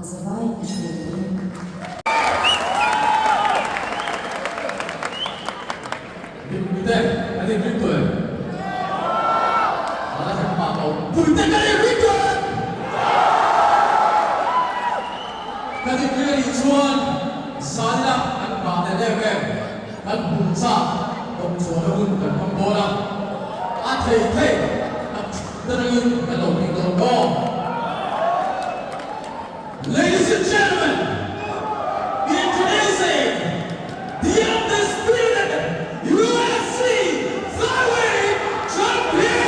называет человек. I think Victor. Putain, allez, Victor! Các thị viên đi chuan, sáng lắm, anh bảo để đẹp em, anh buồn xa, đồng chúa nó hưng cần không bố lắm. Anh thầy thầy, anh tân yên, anh lồng tình lồng đo. Ladies and gentlemen, introducing the undisputed UFC flyweight champion!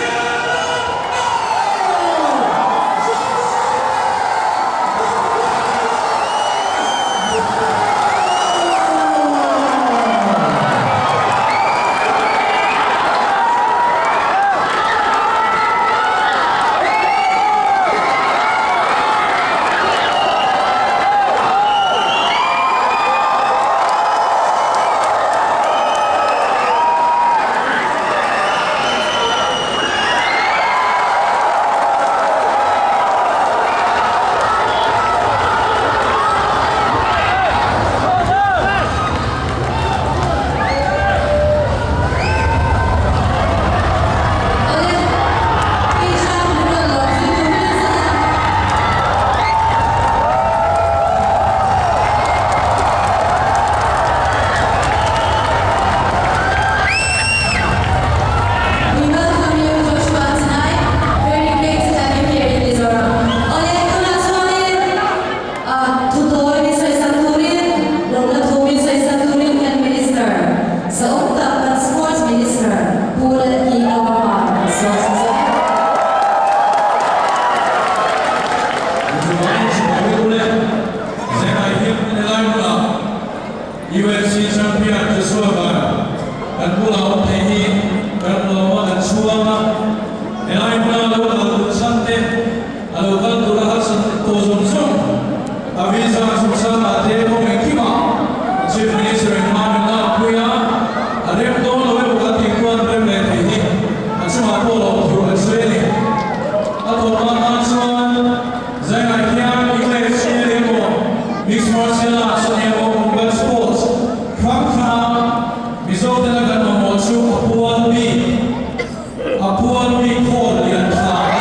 UFC champion Mizoram dan pulau Tehi dan pulau Dengṭhuama nilai pulau Santet lalu kan turah Tozon Song Avisa Susana Teko Mekima Chief Minister Hamilton Puya Adem Don Loe Bukati Kuan Remle Tehi Asuma Polo to Australia atau mana Suan Zainal Kian UFC Demo Mixed Martial Arts Demo Combat Sports Mizoram talaga ng Monsu Apuan B Call yan sa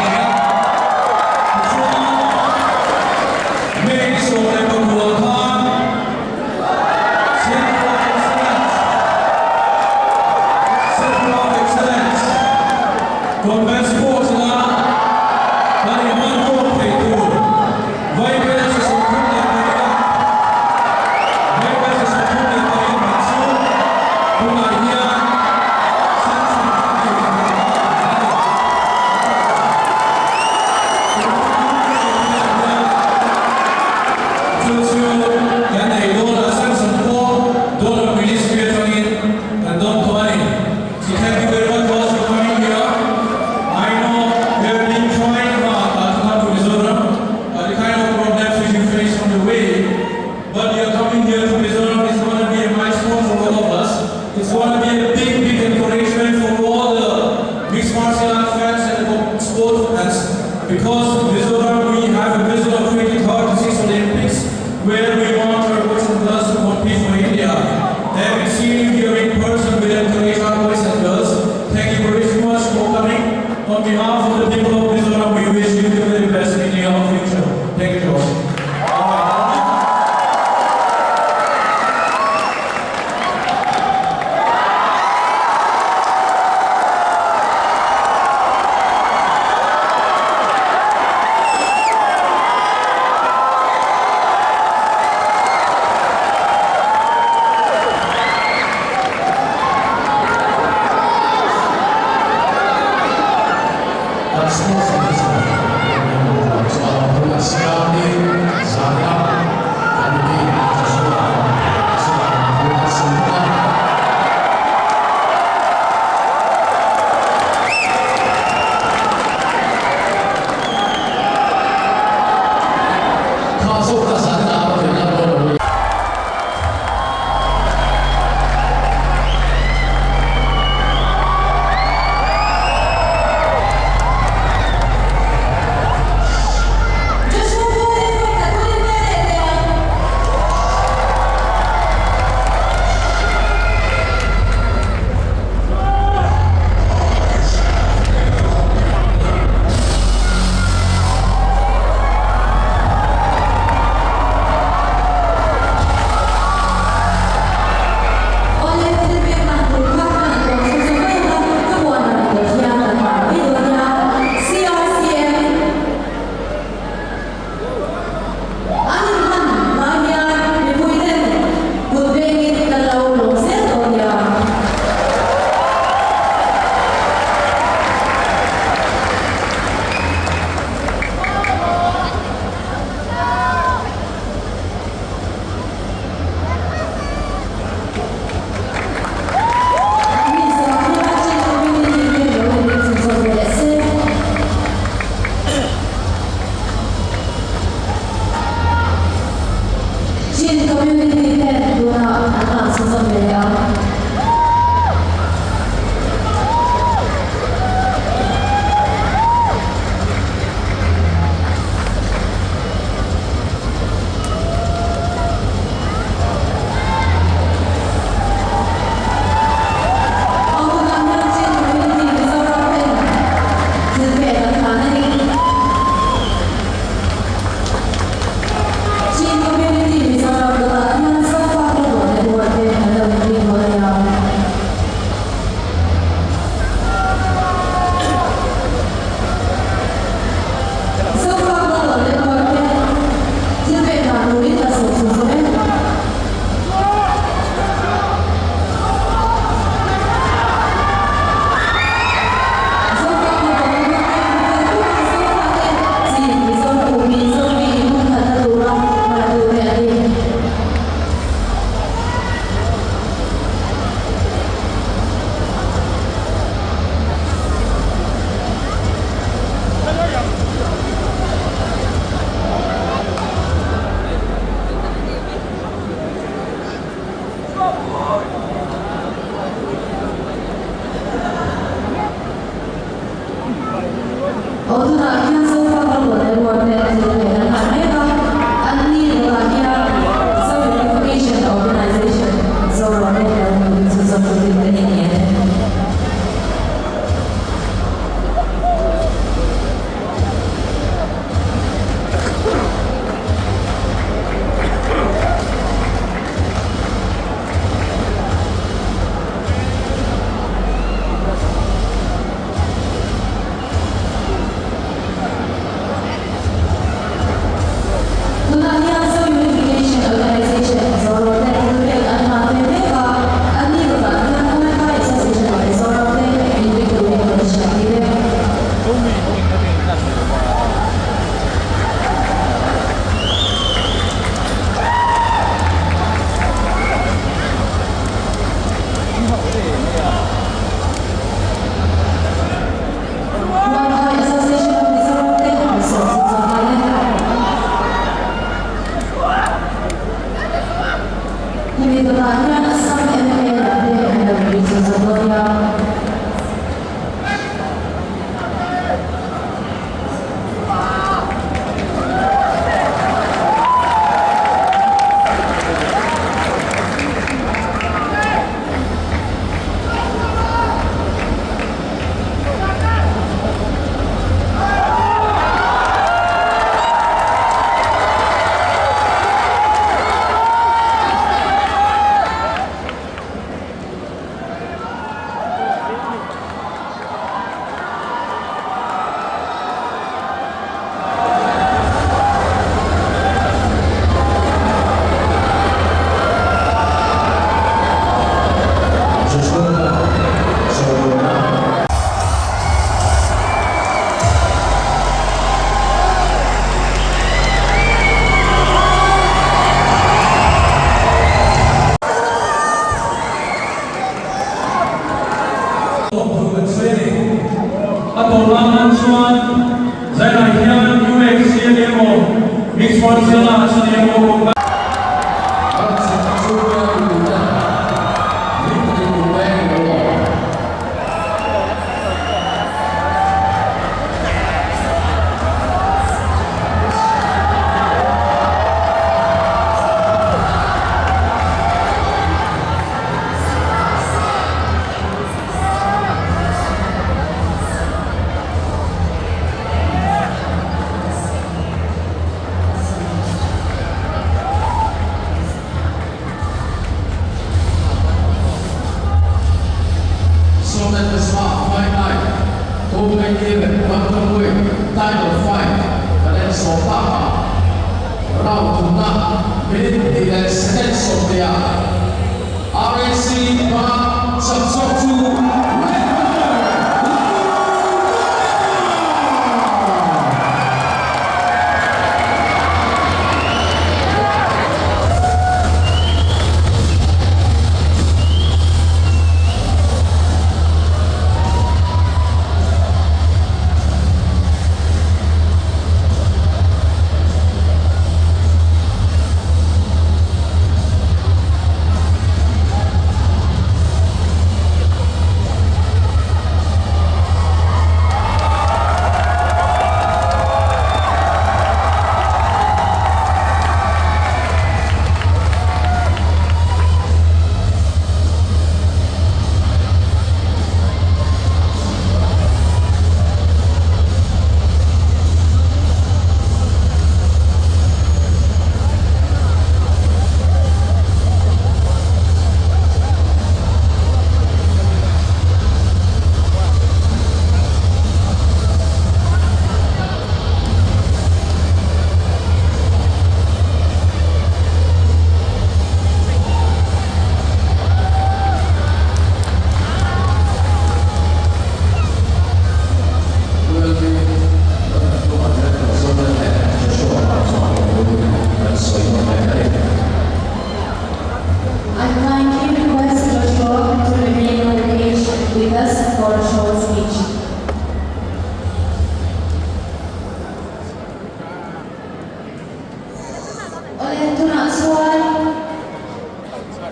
순서인데요.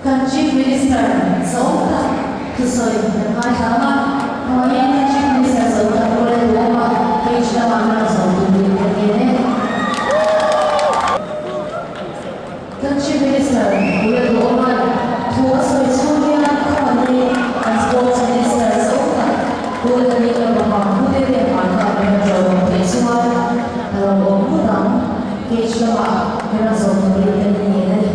Kan Chief Minister sa UNCA, tusoy ng mahitama, kawayan ng Chief Minister sa UNCA, Dengṭhuama, kay Mizoram sa utubig ng kinin. Kan Chief Minister, Dengṭhuama, tuwasoy sunya kawanin ang Sports Minister sa UNCA, tulad ng mga pagkutin ng mga kapatid kay Suwan, dalawang utang, kay Mizoram sa utubig ng kinin.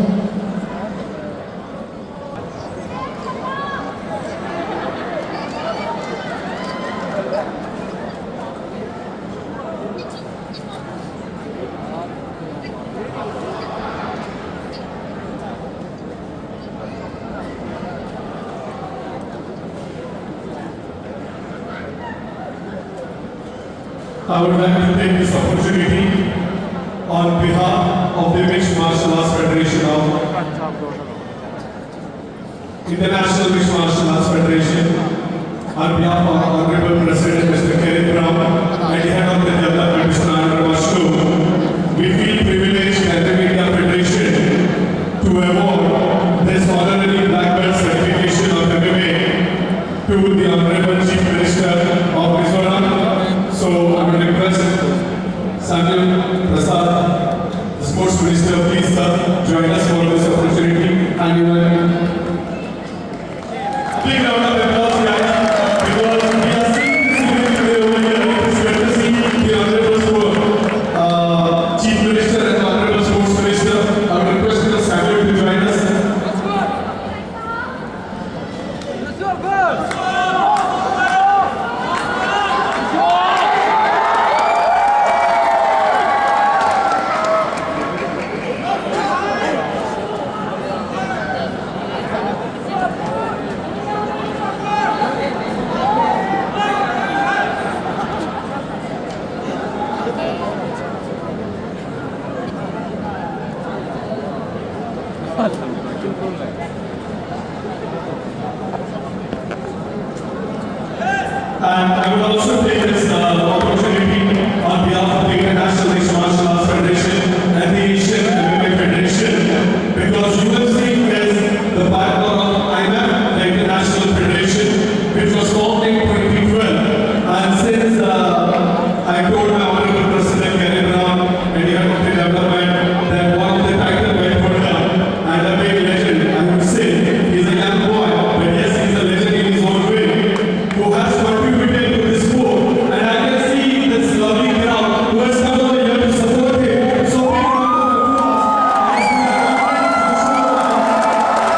I would like to take this opportunity on behalf of the Mixed Martial Arts Federation of International Mixed Martial Arts Federation, on behalf of our Honorable President Mr. Dengṭhuama and the head of the development Mr. Mizoram, we feel privileged at the Media Federation to award this honorary black belt certification of MMA to the Honorable Chief Minister of Mizoram. So I would request Samuel Prasad, the Sports Minister, please sir, join us for this opportunity. And you will big round of applause, guys, because we are seeing this event today over here. It is good to see the Honorable Chief Minister and the Honorable Sports Minister. I would request Mr. Samuel to join us. And I would also take this opportunity on behalf of the International Mixed Martial Arts Federation and the Asian MMA Federation, because UFC is the backbone of IMF, the International Federation, which was formed in 2012. And since I told my Honorable President and the head of the development that one of the title went for her, and a big legend, I would say, he's a young boy, but yes, he's a legend in his own way, who has contributed to this sport. And I can see this lovely crowd who has come over here to support him. So big round of applause.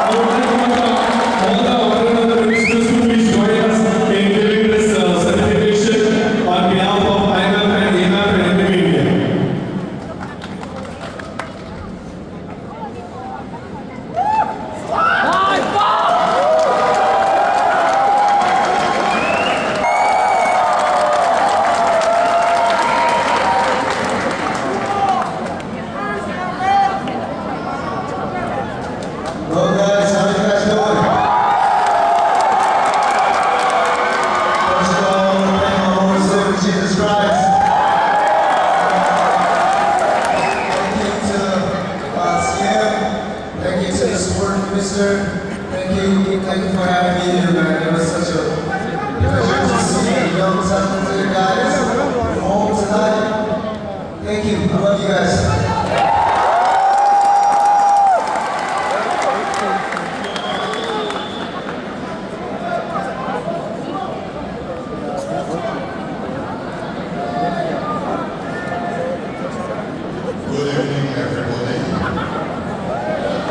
I would like to welcome all the honorable ministers to please join us in giving this certification on behalf of IMF and AMF and Indonesia. Hello guys, how you guys doing? First of all, I want to thank my Lord and Savior Jesus Christ. Thank you to CM. Thank you to the Sport Minister. Thank you for having me here, man. It was such a pleasure to see the young talented guys home tonight. Thank you. I love you guys. Good evening, everybody.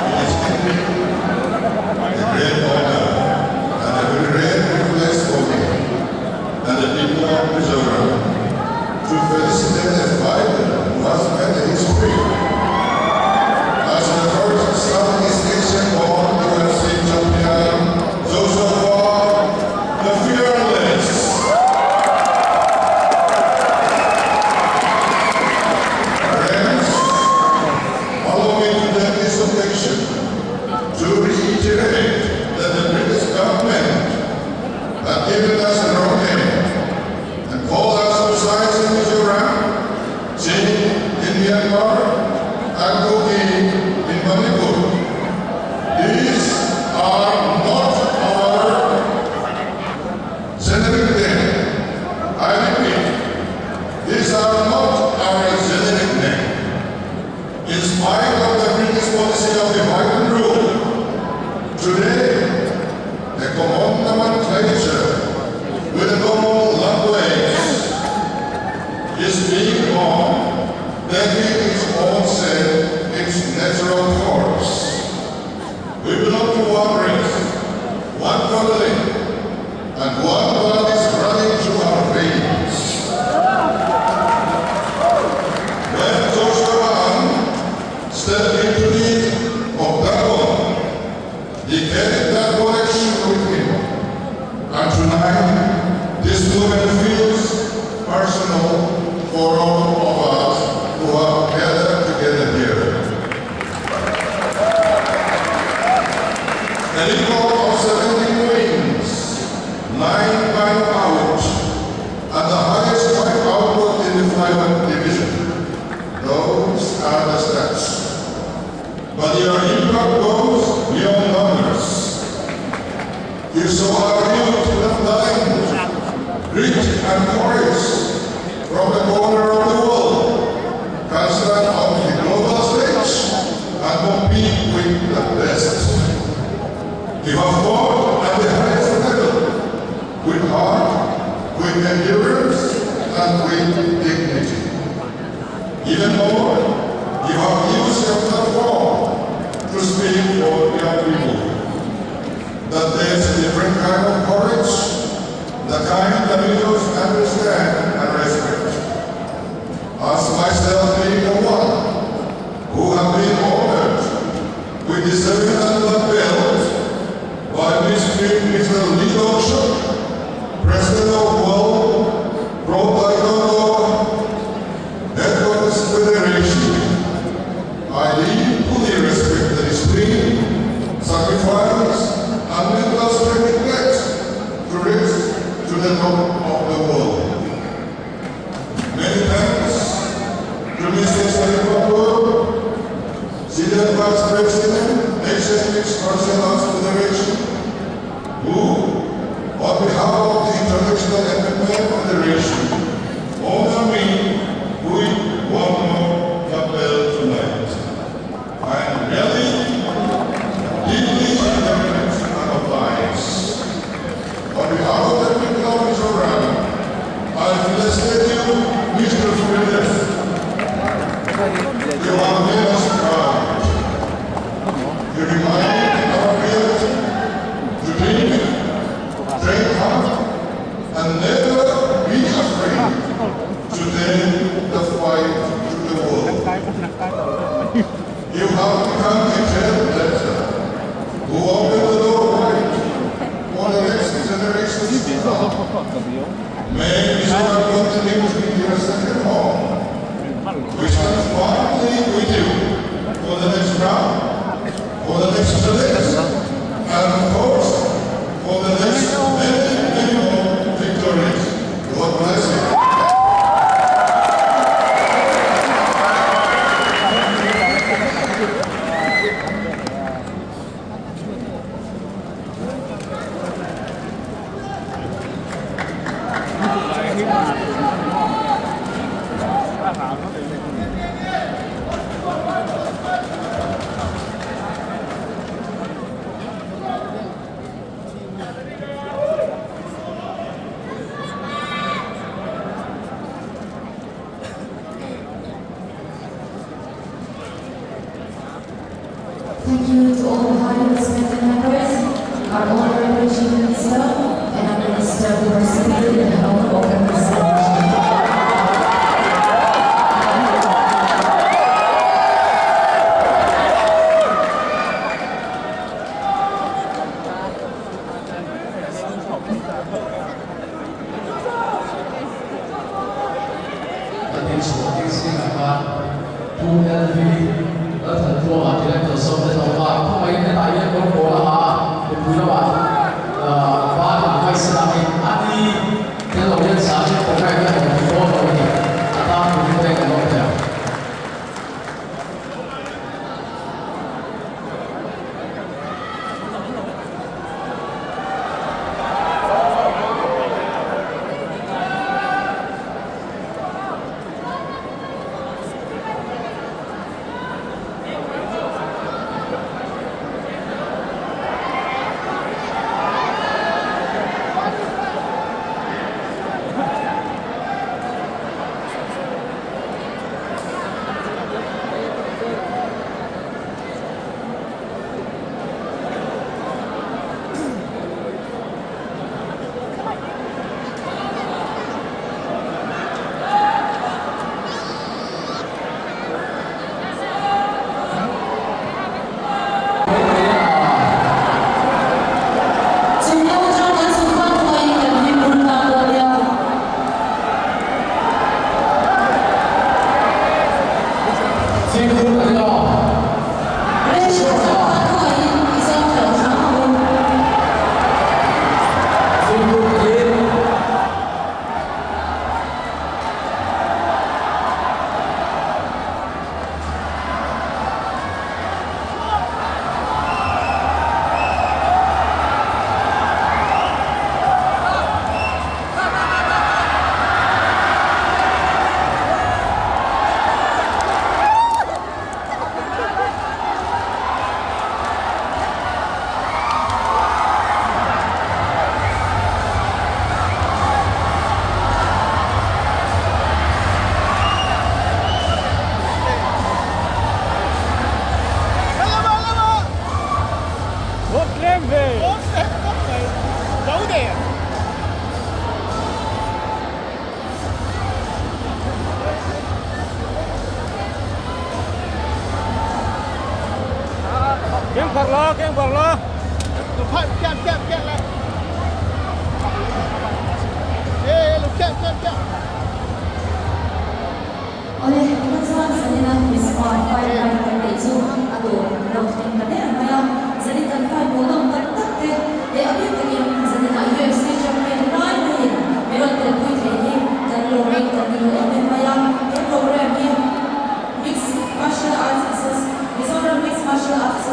It is indeed a great honor and a very rare privilege for me and the people of Mizoram to felicitate a fighter who has made history Today, the common nomenclature with the common language is being born, taking its own shape, its natural course. We belong to one race, one family, and one blood is running through our veins. When Joshua stepped into the octagon, he carried that connection with him. And tonight, this moment feels personal for all of us who are gathered together here. An eagle of 17 wings, 9 climb out, and the highest climb output in the flight division. Those are the stats. But your impact goes beyond numbers. You saw our youth that line, grit and courage from the corner of the world, can stand on the global stage and compete with the best. You have fought at the highest level, with heart, with endurance, and with dignity. Even more, you have used your platform to speak for young people. That there's a different kind of courage, the kind that leaders understand and respect. As myself being the one who have been honored with the 700 belt by Mr. Leadership, President of World Pro Headquarters Federation, I deeply respect the discipline, sacrifice, and mental strength to reach to the top of the world. Many thanks to Mr. Salvatore, Senior Vice President, Nation Extortioners Federation, who, on behalf of the International MMA Federation, honor me with one more lapel tonight. I am really deeply honored and obliged. On behalf of the people of Mizoram, I felicitate you, Mr. Phillips. You have made us proud. You remind our youth to dream, train hard, and never be afraid to take the fight to the world. You have become a trailblazer who opened the door wide for the next generations to come. May Mizoram continue to be your second home. We stand firmly with you for the next round, for the next challenge, and of course, for the next many more victories. God bless you. Thank you to all the highly respected members, our honorary chief minister, and our minister who participated in the health of this celebration. barlo. Lupa kem lah. Lu kem. Oleh penasaran saya Wisma Firefighter itu atau Dengṭhuama pada yang jadi tanpa bolong tertakte dia ambil yang jadi UFC champion lain meron terpui ini dan loreng terpilih yang program ini mixed martial arts Mizoram mixed martial arts